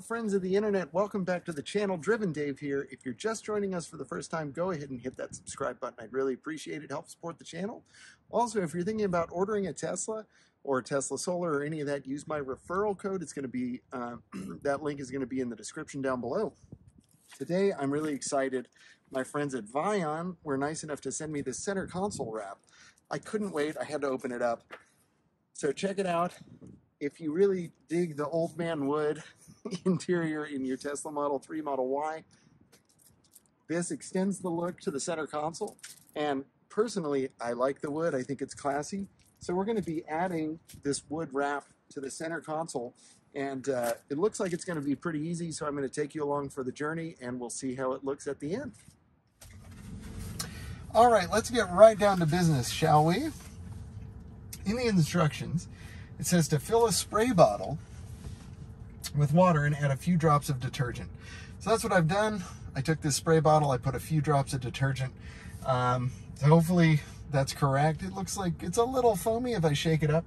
friends of the internet, welcome back to the channel. Driven Dave here. If you're just joining us for the first time, go ahead and hit that subscribe button. I'd really appreciate it. Help support the channel. Also, if you're thinking about ordering a Tesla or Tesla Solar or any of that, use my referral code. It's going to be that link is going to be in the description down below. Today I'm really excited. My friends at VION were nice enough to send me this center console wrap. I couldn't wait. I had to open it up. So check it out. If you really dig the old man wood interior in your Tesla Model 3, Model Y, this extends the look to the center console. And personally, I like the wood. I think it's classy. So we're going to be adding this wood wrap to the center console. And it looks like it's going to be pretty easy. So I'm going to take you along for the journey and we'll see how it looks at the end. All right, let's get right down to business, shall we? In the instructions, it says to fill a spray bottle with water and add a few drops of detergent. So that's what I've done. I took this spray bottle, I put a few drops of detergent. So hopefully that's correct. It looks like it's a little foamy if I shake it up.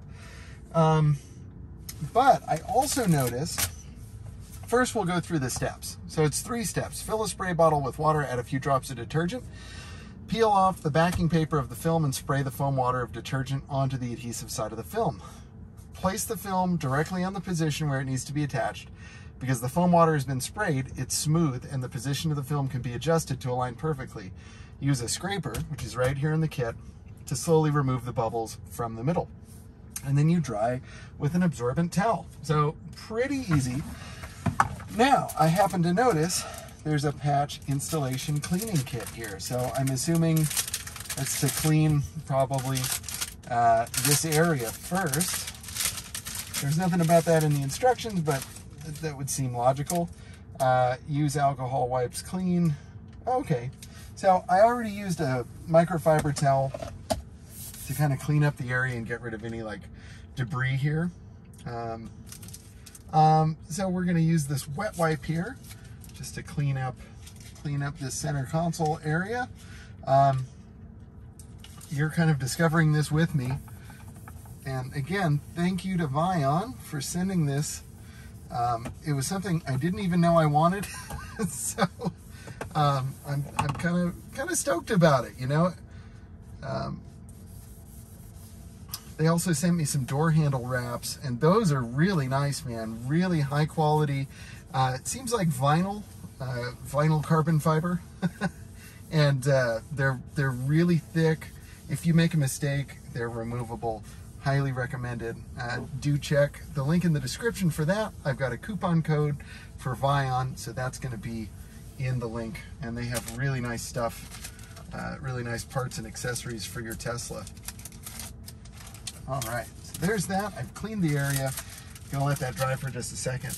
But I also noticed, first we'll go through the steps. So it's 3 steps. Fill a spray bottle with water, add a few drops of detergent. Peel off the backing paper of the film and spray the foam water of detergent onto the adhesive side of the film. Place the film directly on the position where it needs to be attached. Because the foam water has been sprayed, it's smooth and the position of the film can be adjusted to align perfectly. Use a scraper, which is right here in the kit, to slowly remove the bubbles from the middle. And then you dry with an absorbent towel. So pretty easy. Now, I happen to notice there's a patch installation cleaning kit here. So I'm assuming it's to clean probably this area first. There's nothing about that in the instructions, but that would seem logical. Use alcohol wipes clean. Okay, so I already used a microfiber towel to kind of clean up the area and get rid of any like debris here. So we're going to use this wet wipe here just to clean up this center console area. You're kind of discovering this with me. And again, thank you to VION for sending this. It was something I didn't even know I wanted. So I'm kind of stoked about it, you know. They also sent me some door handle wraps, and those are really nice, man. Really high quality. It seems like vinyl carbon fiber, and they're really thick. If you make a mistake, they're removable. Highly recommended. Do check the link in the description for that. I've got a coupon code for VION, so that's going to be in the link. And they have really nice stuff, really nice parts and accessories for your Tesla. All right, so there's that. I've cleaned the area. Gonna let that dry for just a second.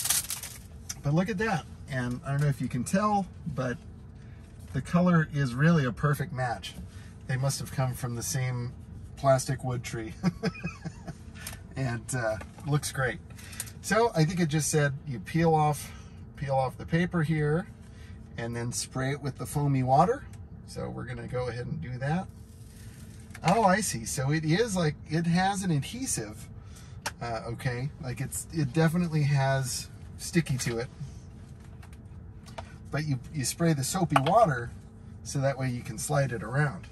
But look at that. And I don't know if you can tell, but the color is really a perfect match. They must have come from the same plastic wood tree. And looks great. So I think it just said you peel off the paper here and then spray it with the foamy water. So we're gonna go ahead and do that. Oh, I see. So it is like, it has an adhesive. Okay, like it definitely has sticky to it. But you spray the soapy water so that way you can slide it around.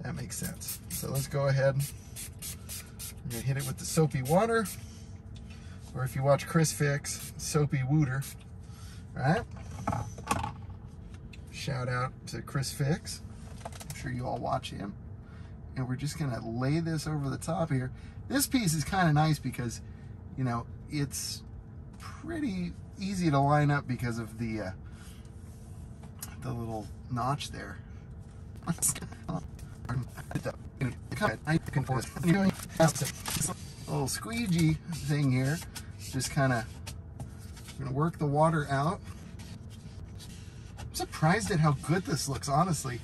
That makes sense. So let's go ahead. I'm gonna hit it with the soapy water, or if you watch Chris Fix, soapy wooter. All right. Shout out to Chris Fix. I'm sure you all watch him. And we're just gonna lay this over the top here. This piece is kind of nice because, you know, it's pretty easy to line up because of the little notch there. Little squeegee thing here. Just kind of gonna work the water out. I'm surprised at how good this looks, honestly.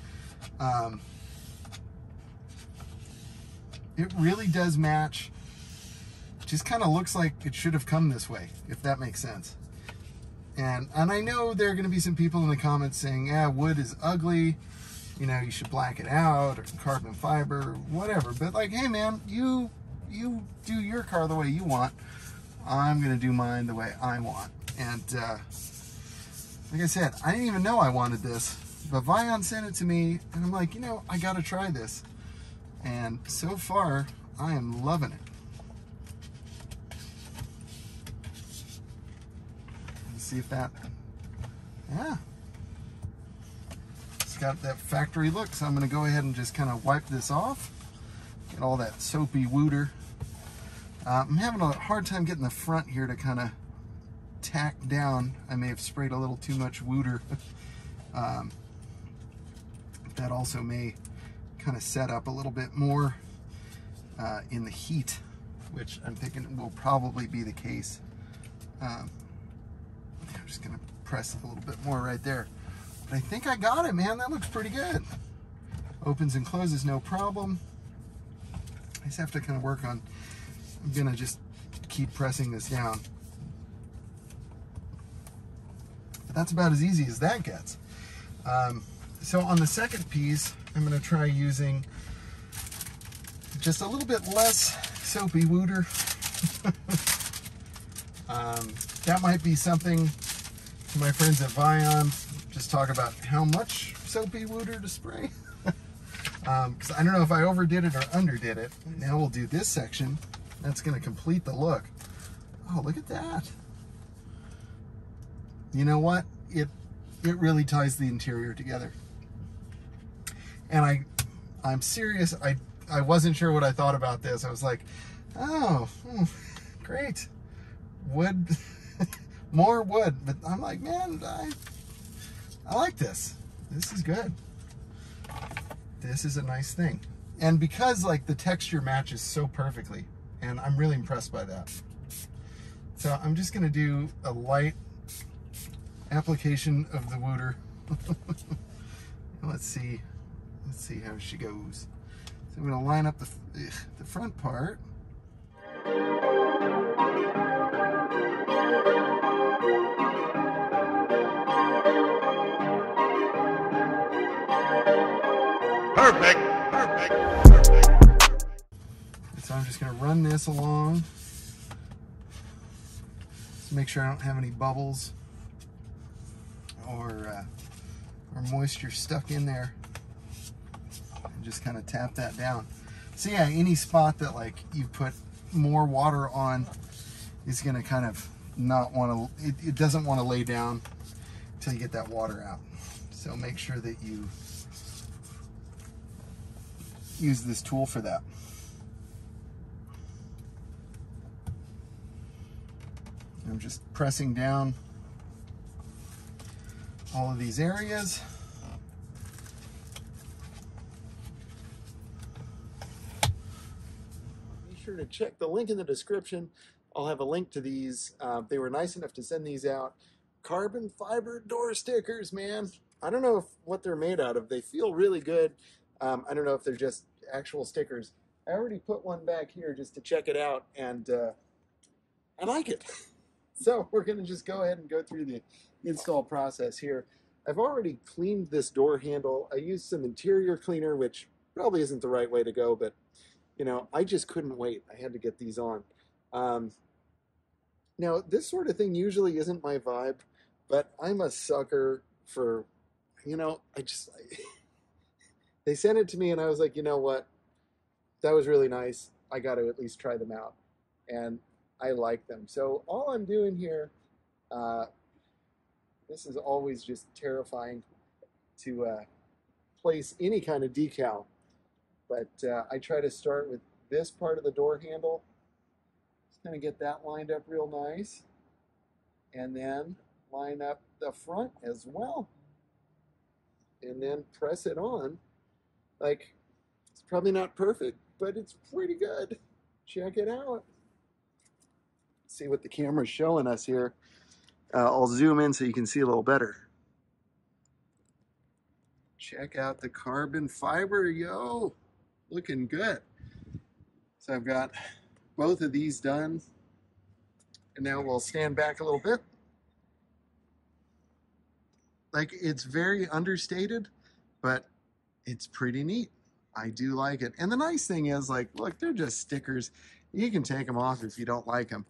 It really does match. Just kind of looks like it should have come this way, if that makes sense. And I know there are going to be some people in the comments saying, yeah, wood is ugly, you know, you should black it out, or carbon fiber, or whatever. But like, hey man, you do your car the way you want. I'm going to do mine the way I want. And like I said, I didn't even know I wanted this, but VION sent it to me, and I'm like, you know, I gotta try this. And so far, I am loving it. Let's see if that, yeah. It's got that factory look, so I'm gonna go ahead and just kind of wipe this off. Get all that soapy wooter. I'm having a hard time getting the front here to kind of tack down. I may have sprayed a little too much wooter. That also may kind of set up a little bit more in the heat, which I'm thinking will probably be the case. I'm just gonna press a little bit more right there. But I think I got it, man. That looks pretty good. Opens and closes no problem. I just have to kind of work on, I'm gonna just keep pressing this down. But that's about as easy as that gets. So on the second piece, I'm gonna try using just a little bit less soapy wooter. That might be something to my friends at VION, just talk about how much soapy wooter to spray. Because I don't know if I overdid it or underdid it. Now we'll do this section. That's going to complete the look. Oh, look at that. You know what? It really ties the interior together. And I'm serious. I wasn't sure what I thought about this. I was like, oh, great. Wood, more wood. But I'm like, man, I like this. This is good. This is a nice thing. And because like the texture matches so perfectly, and I'm really impressed by that. So I'm just gonna do a light application of the wooter. Let's see how she goes. So I'm gonna line up the front part. Perfect, perfect, perfect. So I'm just gonna run this along. Just make sure I don't have any bubbles or moisture stuck in there. And just kind of tap that down. So yeah, any spot that like you put more water on is gonna kind of not want to, it doesn't want to lay down until you get that water out. So make sure that you use this tool for that. I'm just pressing down all of these areas. Be sure to check the link in the description. I'll have a link to these. They were nice enough to send these out. Carbon fiber door stickers, man. I don't know what they're made out of. They feel really good. I don't know if they're just actual stickers. I already put one back here just to check it out, and I like it. So we're going to just go ahead and go through the install process here. I've already cleaned this door handle. I used some interior cleaner, which probably isn't the right way to go, but you know, I just couldn't wait. I had to get these on. Now, this sort of thing usually isn't my vibe, but I'm a sucker for, you know, they sent it to me and I was like, you know what? That was really nice. I got to at least try them out. And I like them. So all I'm doing here, this is always just terrifying to place any kind of decal. But I try to start with this part of the door handle. Just going to get that lined up real nice. And then line up the front as well. And then press it on. Like, it's probably not perfect, but it's pretty good. Check it out. See what the camera's showing us here. I'll zoom in so you can see a little better. Check out the carbon fiber, yo. Looking good. So I've got both of these done. And now we'll stand back a little bit. Like, it's very understated, but it's pretty neat. I do like it. And the nice thing is, like, look, they're just stickers. You can take them off if you don't like them.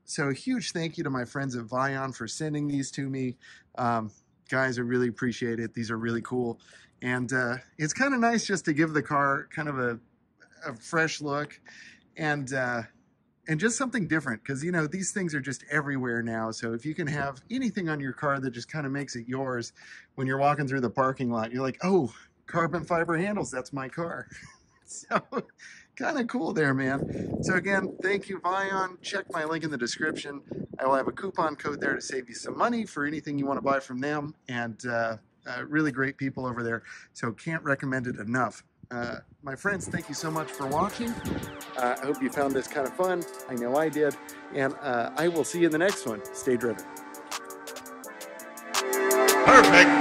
So a huge thank you to my friends at VION for sending these to me. Guys, I really appreciate it. These are really cool. And it's kind of nice just to give the car kind of a fresh look and just something different, because you know these things are just everywhere now. So if you can have anything on your car that just kind of makes it yours, when you're walking through the parking lot, you're like, oh, carbon fiber handles, that's my car. So kind of cool there, man. So again, thank you, VION. Check my link in the description. I will have a coupon code there to save you some money for anything you want to buy from them, and really great people over there. So can't recommend it enough. My friends, thank you so much for watching. I hope you found this kind of fun. I know I did. And I will see you in the next one. Stay driven. Perfect.